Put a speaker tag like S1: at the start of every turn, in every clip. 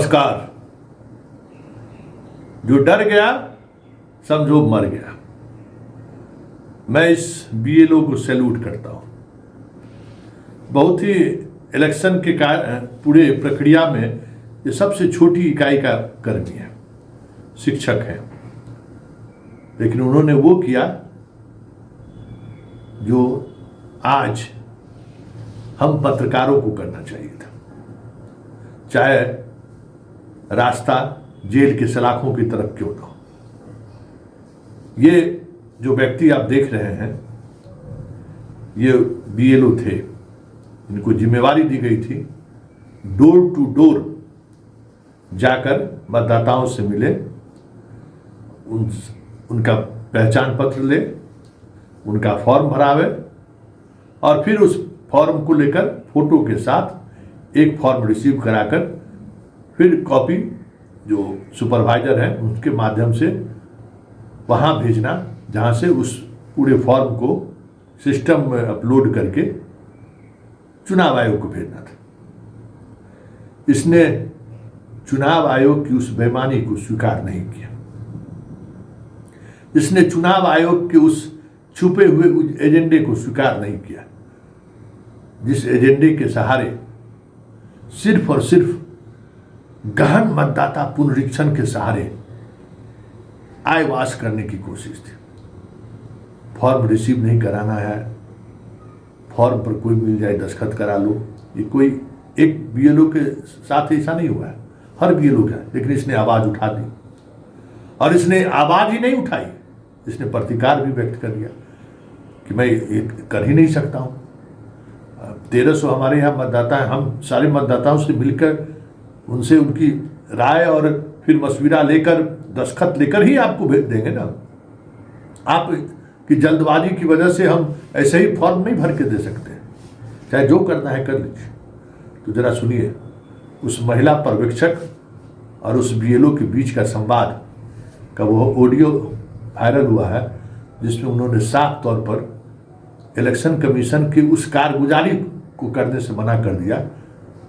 S1: नमस्कार। जो डर गया समझो मर गया। मैं इस बीएलओ को सैल्यूट करता हूं। बहुत ही इलेक्शन के पूरे प्रक्रिया में ये सबसे छोटी इकाई का कर्मी है, शिक्षक है, लेकिन उन्होंने वो किया जो आज हम पत्रकारों को करना चाहिए था। चाहे रास्ता जेल के सलाखों की तरफ क्यों ना हो। ये जो व्यक्ति आप देख रहे हैं, ये बीएलओ थे। इनको जिम्मेवारी दी गई थी डोर टू डोर जाकर मतदाताओं से मिले, उनका पहचान पत्र ले, उनका फॉर्म भरावे और फिर उस फॉर्म को लेकर फोटो के साथ एक फॉर्म रिसीव कराकर फिर कॉपी जो सुपरवाइजर है उनके माध्यम से वहाँ भेजना, जहाँ से उस पूरे फॉर्म को सिस्टम में अपलोड करके चुनाव आयोग को भेजना था। इसने चुनाव आयोग की उस बेईमानी को स्वीकार नहीं किया। इसने चुनाव आयोग के उस छुपे हुए एजेंडे को स्वीकार नहीं किया, जिस एजेंडे के सहारे सिर्फ और सिर्फ गहन मतदाता पुनरीक्षण के सहारे आय वास करने की कोशिश थी। फॉर्म रिसीव नहीं कराना है, फॉर्म पर कोई मिल जाए दस्तखत करा लो। ये कोई एक बीएलओ के साथ ऐसा नहीं हुआ है, हर बीएलओ का। लेकिन इसने आवाज उठा दी और इसने आवाज ही नहीं उठाई, इसने प्रतिकार भी व्यक्त कर दिया कि मैं ये कर ही नहीं सकता हूं। 1300 हमारे यहाँ मतदाता हैं, हम सारे मतदाताओं से मिलकर उनसे उनकी राय और फिर मशविरा लेकर दस्तखत लेकर ही आपको भेज देंगे ना। आप की जल्दबाजी की वजह से हम ऐसे ही फॉर्म नहीं भर के दे सकते। चाहे जो करना है कर लीजिए। तो जरा सुनिए उस महिला पर्यवेक्षक और उस बीएलओ के बीच का संवाद का वो ऑडियो वायरल हुआ है, जिसमें उन्होंने साफ तौर पर इलेक्शन कमीशन की उस कारगुजारी को करने से मना कर दिया,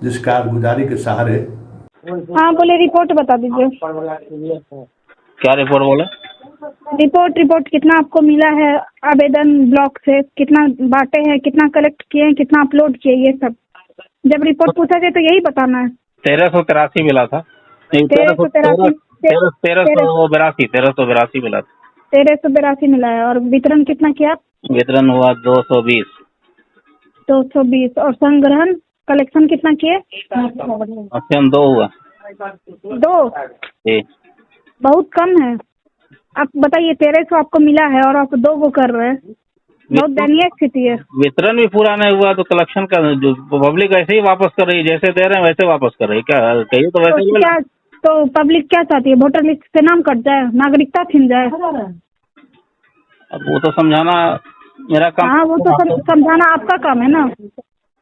S1: जिस कारगुजारी के सहारे।
S2: हाँ बोले, रिपोर्ट बता दीजिए।
S3: क्या रिपोर्ट बोले?
S2: रिपोर्ट कितना आपको मिला है आवेदन ब्लॉक से, कितना बांटे हैं, कितना कलेक्ट किए हैं, कितना अपलोड किए, ये सब जब रिपोर्ट पूछा जाए तो यही बताना है।
S3: 1383 मिला था। 1382 मिला था।
S2: 1382 मिला है। और वितरण कितना किया?
S3: वितरण हुआ 220।
S2: 220। और संग्रहण कलेक्शन कितना किए?
S3: ऑप्शन 2 हुआ।
S2: 2 बहुत कम है। आप बताइए, 1300 आपको मिला है और आप 2 को कर रहे हैं, बहुत दयनीय स्थिति है।
S3: वितरण भी पूरा नहीं हुआ तो कलेक्शन का जो पब्लिक ऐसे ही वापस कर रही है, जैसे दे रहे हैं वैसे वापस कर रही है। क्या कहिए तो वैसे
S2: क्या तो पब्लिक क्या चाहती है? वोटर लिस्ट से नाम कट जाए, नागरिकता छिन जाए?
S3: अब वो तो समझाना मेरा काम।
S2: हाँ, वो तो समझाना आपका काम है ना।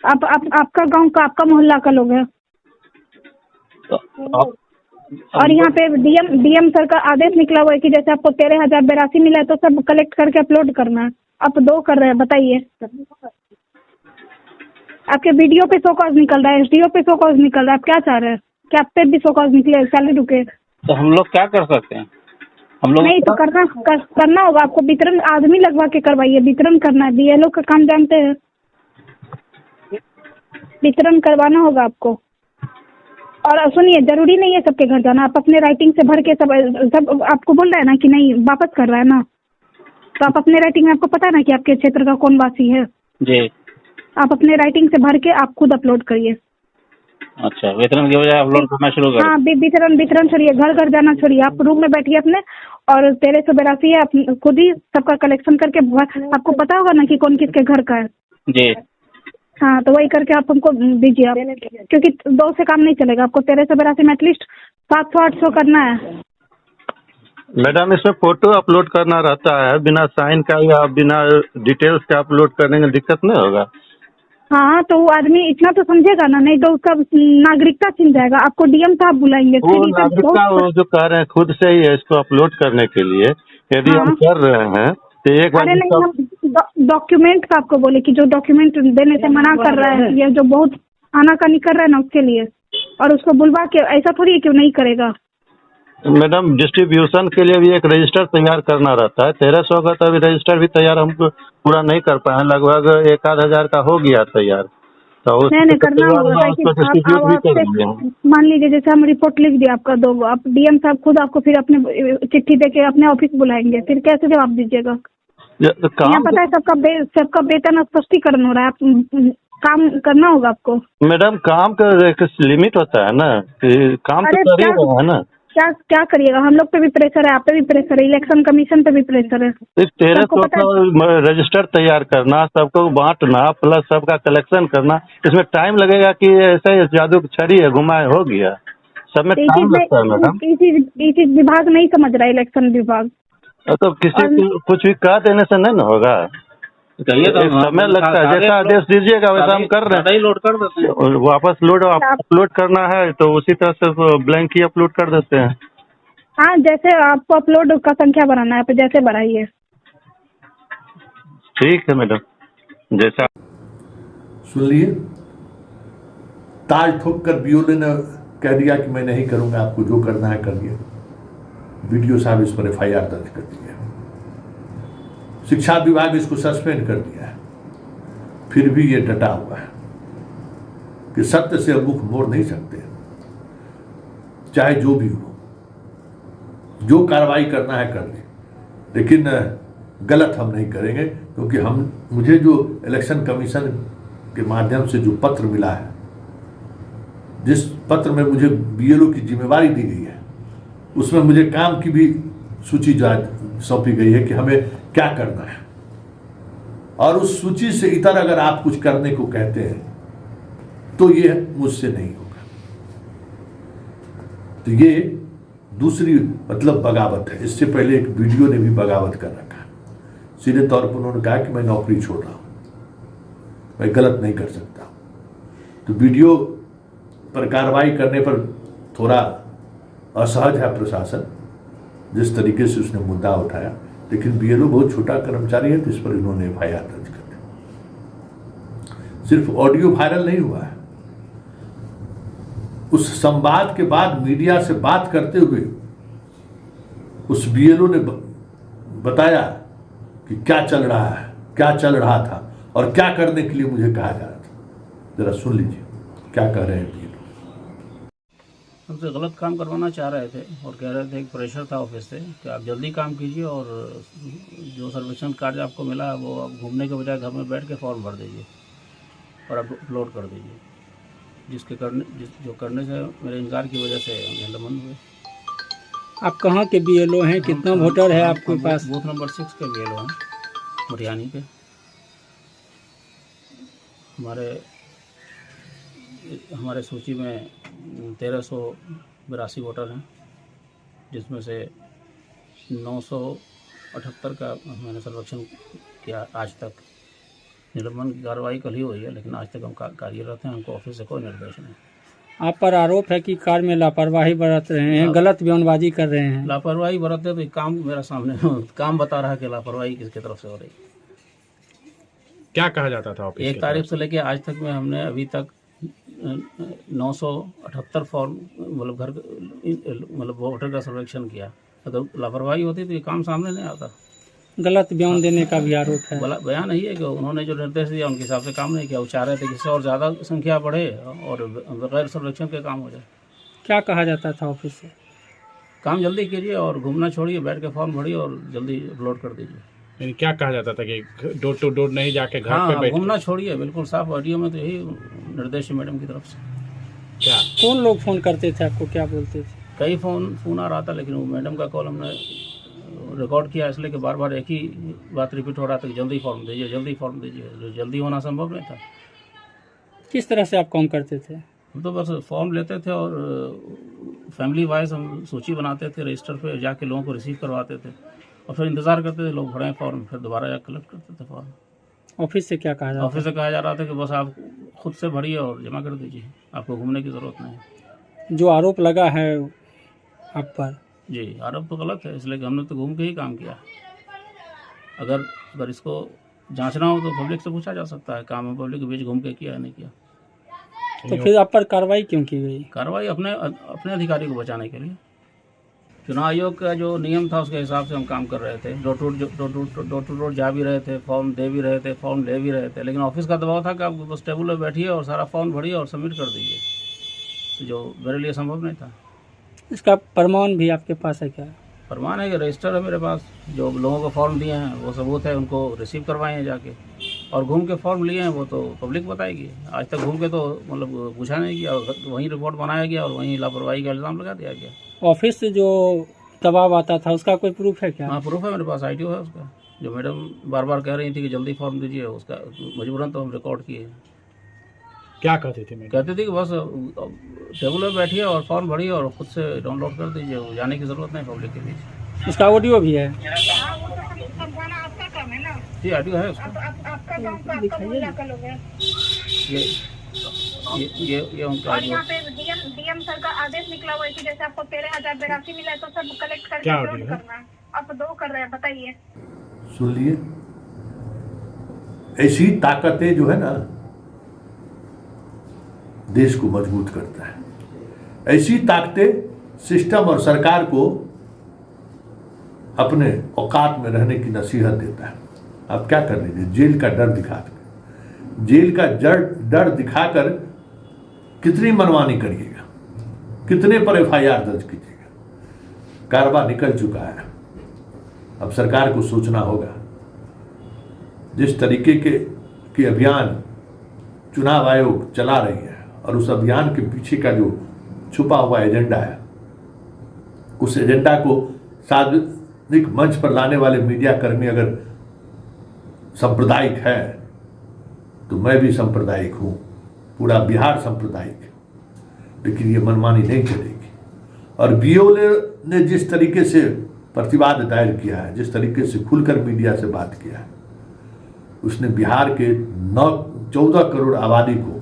S2: आपका गांव का, आपका मोहल्ला का लोग है। और यहाँ पे डीएम सर का आदेश निकला हुआ है कि जैसे आपको 13,082 मिला है तो सब कलेक्ट करके अपलोड करना है। आप 2 कर रहे हैं, बताइए। आपके वीडियो पे शो कॉज निकल रहा है, एसडीओ पे शो कॉज निकल रहा है। आप क्या चाह रहे हैं कि आप पे भी शो कॉज निकले, सैलरी रुके?
S3: तो हम लोग क्या कर सकते हैं? हम लोग
S2: नहीं तो करना होगा आपको। वितरण आदमी लगवा के करवाइए, वितरण करना है। बीएलओ का काम जानते हैं, वितरण करवाना होगा आपको। और सुनिए, जरूरी नहीं है सबके घर जाना। आप अपने राइटिंग से भर के सब आपको बोल रहा है ना कि नहीं वापस कर रहा है ना, तो आप अपने राइटिंग में, आपको पता है ना कि आपके क्षेत्र का कौन वासी है
S3: जी।
S2: आप अपने राइटिंग से भर के आप खुद अपलोड करिए।
S3: अच्छा, वितरण की बजाय अपलोड करना शुरू करें।
S2: हाँ, वितरण छोड़िए, घर घर जाना छोड़िए। आप रूम में बैठिए अपने, और 1382 है, आप खुद ही सबका कलेक्शन करके, आपको पता होगा ना कि कौन किसके घर का है
S3: जी।
S2: हाँ, तो वही करके आप हमको दीजिए आप, क्योंकि 2 से काम नहीं चलेगा। आपको 1382 में एटलीस्ट 700-800 करना है।
S4: मैडम, इसमें फोटो अपलोड करना रहता है, बिना साइन का या बिना डिटेल्स का अपलोड करने में दिक्कत नहीं होगा?
S2: हाँ, तो वो आदमी इतना तो समझेगा ना, नहीं तो उसका नागरिकता छिन जाएगा। आपको डीएम साहब बुलाएंगे।
S4: वो नागरिकता वो जो कह रहे हैं खुद से ही है इसको अपलोड करने के लिए। यदि हम कर रहे हैं तो एक बार।
S2: अरे नहीं, हम डॉक्यूमेंट का आपको बोले कि जो डॉक्यूमेंट देने से मना कर रहा है, ये जो बहुत आनाकानी कर रहा है ना, उसके लिए। और उसको बुलवा के ऐसा थोड़ी है कि वो नहीं करेगा।
S4: मैडम डिस्ट्रीब्यूशन के लिए भी एक रजिस्टर तैयार करना रहता है। 1300 का तो अभी रजिस्टर भी तैयार हम पूरा नहीं कर पाए हैं, लगभग 1,000 का हो गया तैयार। तो
S2: नहीं करना होगा, ताकि
S4: उसको डिस्ट्रीब्यूट भी
S2: आपसे
S4: कर दिए।
S2: मान लीजिए जैसे हम रिपोर्ट लिख दिया आपका, दो आप डीएम साहब खुद आपको फिर अपने चिट्ठी देके अपने ऑफिस बुलाएंगे, फिर कैसे जवाब दीजिएगा? यहाँ
S4: काम
S2: पता है सबका वेतन स्पष्टीकरण हो रहा है, काम करना होगा आपको।
S4: मैडम काम का एक लिमिट होता है ना, कि काम तो
S2: अरे
S4: कर ही रहा है ना।
S2: क्या करिएगा, हम लोग पे भी प्रेशर है, आप पे भी प्रेशर है, इलेक्शन कमीशन पे भी प्रेशर है।
S4: 1300 का रजिस्टर तैयार करना, सबको बांटना, प्लस सबका कलेक्शन करना, इसमें टाइम लगेगा कि ऐसा ही जादू की छड़ी है घुमाए हो गया? सब में टाइम लगता है मैडम।
S2: ये चीज विभाग नहीं समझ रहा है, इलेक्शन विभाग।
S4: तो किसी को कुछ भी कह देने से नहीं ना होगा,
S3: कहिए तो
S4: समय लगता है। जैसा आदेश दीजिएगा वैसा हम कर रहे हैं।
S3: लोड कर देते हैं।
S4: और वापस अपलोड करना है तो उसी तरह से ब्लैंक ही अपलोड कर देते हैं।
S2: हाँ, जैसे आपको अपलोड का संख्या बढ़ाना है, आप जैसे बढ़ाइए।
S4: ठीक है मैडम, जैसा
S1: सुन लिए। ताल ठोक कर बीओले ने कह दिया कि मैं नहीं करूंगा, आपको जो करना है करिए। वीडियो साहब इस पर FIR दर्ज कर दी है, शिक्षा विभाग इसको सस्पेंड कर दिया है। फिर भी ये डटा हुआ है कि सत्य से मुख मोड़ नहीं सकते, चाहे जो भी हो, जो कार्रवाई करना है कर ले, लेकिन गलत हम नहीं करेंगे। क्योंकि मुझे जो इलेक्शन कमीशन के माध्यम से जो पत्र मिला है, जिस पत्र में मुझे BLO की जिम्मेवारी दी गई है, उसमें मुझे काम की भी सूची सौंपी गई है कि हमें क्या करना है। और उस सूची से इतर अगर आप कुछ करने को कहते हैं तो ये मुझसे नहीं होगा। तो ये दूसरी मतलब बगावत है। इससे पहले एक वीडियो ने भी बगावत कर रखा। सीधे तौर पर उन्होंने कहा कि मैं नौकरी छोड़ रहा हूं, मैं गलत नहीं कर सकता। तो वीडियो पर कार्रवाई करने पर थोड़ा असहज है प्रशासन, जिस तरीके से उसने मुद्दा उठाया। लेकिन BLO बहुत छोटा कर्मचारी है, तो इस पर इन्होंने FIR दर्ज कर दी। सिर्फ ऑडियो वायरल नहीं हुआ है, उस संवाद के बाद मीडिया से बात करते हुए उस BLO ने बताया कि क्या चल रहा है, क्या चल रहा था और क्या करने के लिए मुझे कहा जा रहा था। जरा सुन लीजिए क्या कह रहे हैं BLO।
S5: हमसे गलत काम करवाना चाह रहे थे और कह रहे थे, एक प्रेशर था ऑफिस से कि आप जल्दी काम कीजिए और जो सर्वेक्षण कार्य आपको मिला है वो आप घूमने के बजाय घर में बैठ के फॉर्म भर दीजिए और आप अपलोड कर दीजिए। जो करने से मेरे इनकार की वजह से हम हल्लामंद हुए।
S6: आप कहाँ के BLO हैं? कितना वोटर है आपके पास?
S5: बूथ नंबर 6 के BLO हैं, मुरियानी के। हमारे सूची में 1382 वोटर हैं, जिसमें से 978 का मैंने सर्वेक्षण किया आज तक। निलंबन की कार्रवाई कल ही हुई है, लेकिन आज तक हम कार्यरत हैं, हमको ऑफिस से कोई निर्देश नहीं।
S6: आप पर आरोप है कि कार्य में लापरवाही बरत रहे हैं, गलत बयानबाजी कर रहे हैं।
S5: लापरवाही बरतते तो काम मेरा सामने काम बता रहा है कि लापरवाही किसकी तरफ से हो रही।
S7: क्या कहा जाता था ऑफिस?
S5: 1 तारीख से लेके आज तक में हमने अभी तक 978 फॉर्म मतलब वोटर का सर्वेक्षण किया। अगर लापरवाही होती तो ये काम सामने नहीं आता।
S6: गलत बयान देने का भी आरोप है।
S5: बयान नहीं है कि उन्होंने जो निर्देश दिया उनके हिसाब से काम नहीं किया। वो चाह रहे थे कि इससे और ज़्यादा संख्या बढ़े और बगैर सर्वेक्षण के काम हो जाए।
S6: क्या कहा जाता था ऑफिस से?
S5: काम जल्दी कीजिए और घूमना छोड़िए, बैठ के फॉर्म भरिए और जल्दी अपलोड कर दीजिए।
S7: यानी क्या कहा जाता था कि डोर टू डोर नहीं जाके घर पे बैठ?
S5: घूमना छोड़िए, बिल्कुल साफ ऑडियो में तो यही निर्देश है मैडम की तरफ से।
S7: क्या
S6: कौन लोग फोन करते थे आपको, क्या बोलते थे?
S5: कई फोन आ रहा था, लेकिन वो मैडम का कॉल हमने रिकॉर्ड किया, इसलिए कि बार बार एक ही बात रिपीट हो रहा था कि जल्दी फॉर्म दीजिए, जल्दी फॉर्म दीजिए। जो जल्दी होना संभव नहीं था।
S6: किस तरह से आप काम करते थे?
S5: हम तो बस फॉर्म लेते थे और फैमिली वाइज हम सूची बनाते थे, रजिस्टर पे जाके लोगों को रिसीव करवाते थे और फिर इंतज़ार करते थे लोग भरें फॉर्म, फिर दोबारा जाकर कलेक्ट करते थे फॉर्म।
S6: ऑफिस से क्या कहा जाता?
S5: ऑफिस से कहा जा रहा था कि बस आप खुद से भरिए और जमा कर दीजिए, आपको घूमने की ज़रूरत नहीं।
S6: जो आरोप लगा है आप पर?
S5: जी, आरोप तो गलत है, इसलिए कि हमने तो घूम के ही काम किया। अगर इसको जांचना हो तो पब्लिक से पूछा जा सकता है, काम है पब्लिक के बीच घूम के किया है नहीं किया।
S6: तो फिर आप पर कार्रवाई क्यों की गई?
S5: कार्रवाई अपने अपने अधिकारी को बचाने के लिए। चुनाव आयोग का जो नियम था उसके हिसाब से हम काम कर रहे थे। डोर टू डोर जा भी रहे थे, फॉर्म दे भी रहे थे, फॉर्म ले भी रहे थे, लेकिन ऑफिस का दबाव था कि आप बस टेबल पर बैठिए और सारा फॉर्म भरिए और सबमिट कर दीजिए, तो जो मेरे लिए संभव नहीं था।
S6: इसका प्रमाण भी आपके पास है क्या?
S5: प्रमाण है कि रजिस्टर है मेरे पास, जो लोगों को फॉर्म दिए हैं वो सबूत है, उनको रिसीव करवाए हैं जाके, और घूम के फॉर्म लिए हैं वो तो पब्लिक बताएगी। आज तक घूम के तो मतलब पूछा नहीं गया, वहीं रिपोर्ट बनाया गया और वहीं लापरवाही का इल्ज़ाम लगा दिया गया।
S6: ऑफिस से जो दबाव आता था उसका कोई प्रूफ है क्या?
S5: हाँ, प्रूफ है मेरे पास, ITO है उसका। जो मैडम बार बार कह रही थी कि जल्दी फॉर्म दीजिए, उसका मजबूरन तो हम रिकॉर्ड किए।
S7: क्या कहते थे मैडम?
S5: कहते थे कि बस टेबल पर बैठिए और फॉर्म भरिए और खुद से डाउनलोड कर दीजिए, जाने की ज़रूरत नहीं पब्लिक के बीच।
S6: उसका ऑडियो भी है?
S5: जी, ITO है उसका। ये उनका
S2: और यहाँ पे डीएम सर का आदेश निकला हुआ है कि जैसे आपको 13,082 मिला है तो सब कलेक्ट करके
S7: क्या
S2: अपलोड
S7: ऑडियो है?
S2: करना है। आप 2 कर रहे हैं, बताइए।
S1: सुन लिए, ऐसी ताकतें जो है ना देश को मजबूत करता है। ऐसी ताकतें सिस्टम और सरकार को अपने औकात में रहने की नसीहत देता है। आप क्या कर लीजिए, जेल का डर दिखाकर, जेल का डर दिखाकर कितनी मनमानी करिएगा, कितने पर FIR दर्ज कीजिएगा। कारवा निकल चुका है, अब सरकार को सोचना होगा। जिस तरीके के अभियान चुनाव आयोग चला रही है और उस अभियान के पीछे का जो छुपा हुआ एजेंडा है, उस एजेंडा को सार्वजनिक मंच पर लाने वाले मीडिया कर्मी अगर सांप्रदायिक है तो मैं भी सांप्रदायिक हूं, पूरा बिहार सांप्रदायिक है, लेकिन ये मनमानी नहीं चलेगी। और BOL ने जिस तरीके से प्रतिवाद दायर किया है, जिस तरीके से खुलकर मीडिया से बात किया है, उसने बिहार के 14 करोड़ आबादी को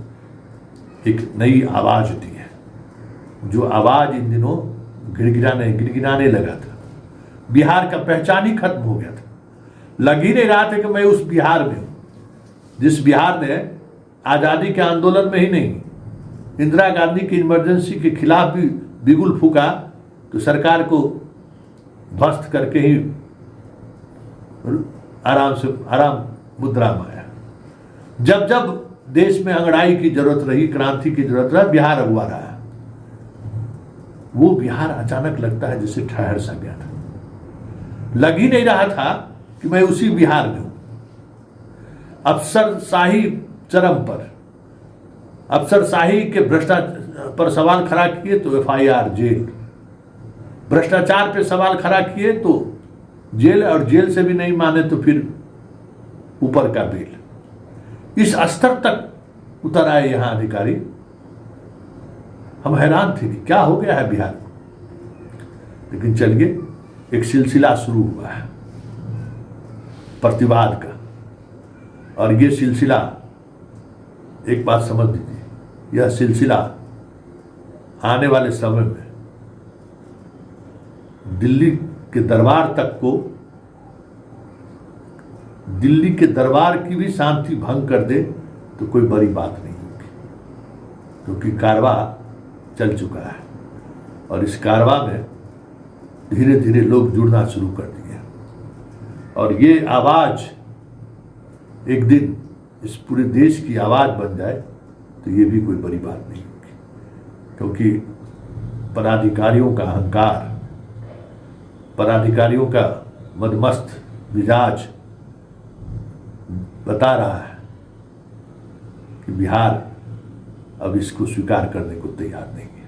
S1: एक नई आवाज दी है। जो आवाज इन दिनों गिड़गिड़ाने लगा था, बिहार का पहचान ही खत्म हो गया था। लग ही नहीं रहा था कि मैं उस बिहार में हूं जिस बिहार ने आज़ादी के आंदोलन में ही नहीं, इंदिरा गांधी की इमरजेंसी के खिलाफ भी बिगुल फूका तो सरकार को ध्वस्त करके ही आराम मुद्रा में आया। जब जब देश में अंगड़ाई की जरूरत रही, क्रांति की जरूरत रही, बिहार अगुआ रहा। वो बिहार अचानक लगता है जैसे ठहर सा गया था। लग ही नहीं रहा था कि मैं उसी बिहार में हूं। अफसरशाही चरम पर, अफसरशाही के भ्रष्टाचार पर सवाल खड़ा किए तो FIR जेल, भ्रष्टाचार पे सवाल खड़ा किए तो जेल, और जेल से भी नहीं माने तो फिर ऊपर का बेल। इस स्तर तक उतर आए यहां अधिकारी। हम हैरान थे कि क्या हो गया है बिहार को। लेकिन चलिए, एक सिलसिला शुरू हुआ है प्रतिवाद का, और ये सिलसिला, एक बात समझ लीजिए, यह सिलसिला आने वाले समय में दिल्ली के दरबार तक को, दिल्ली के दरबार की भी शांति भंग कर दे तो कोई बड़ी बात नहीं होगी, क्योंकि कारवा चल चुका है और इस कारवा में धीरे धीरे लोग जुड़ना शुरू कर दिए, और ये आवाज एक दिन इस पूरे देश की आवाज बन जाए तो ये भी कोई बड़ी बात नहीं होगी, क्योंकि पदाधिकारियों का अहंकार, पदाधिकारियों का मदमस्त मिजाज बता रहा है कि बिहार अब इसको स्वीकार करने को तैयार नहीं है।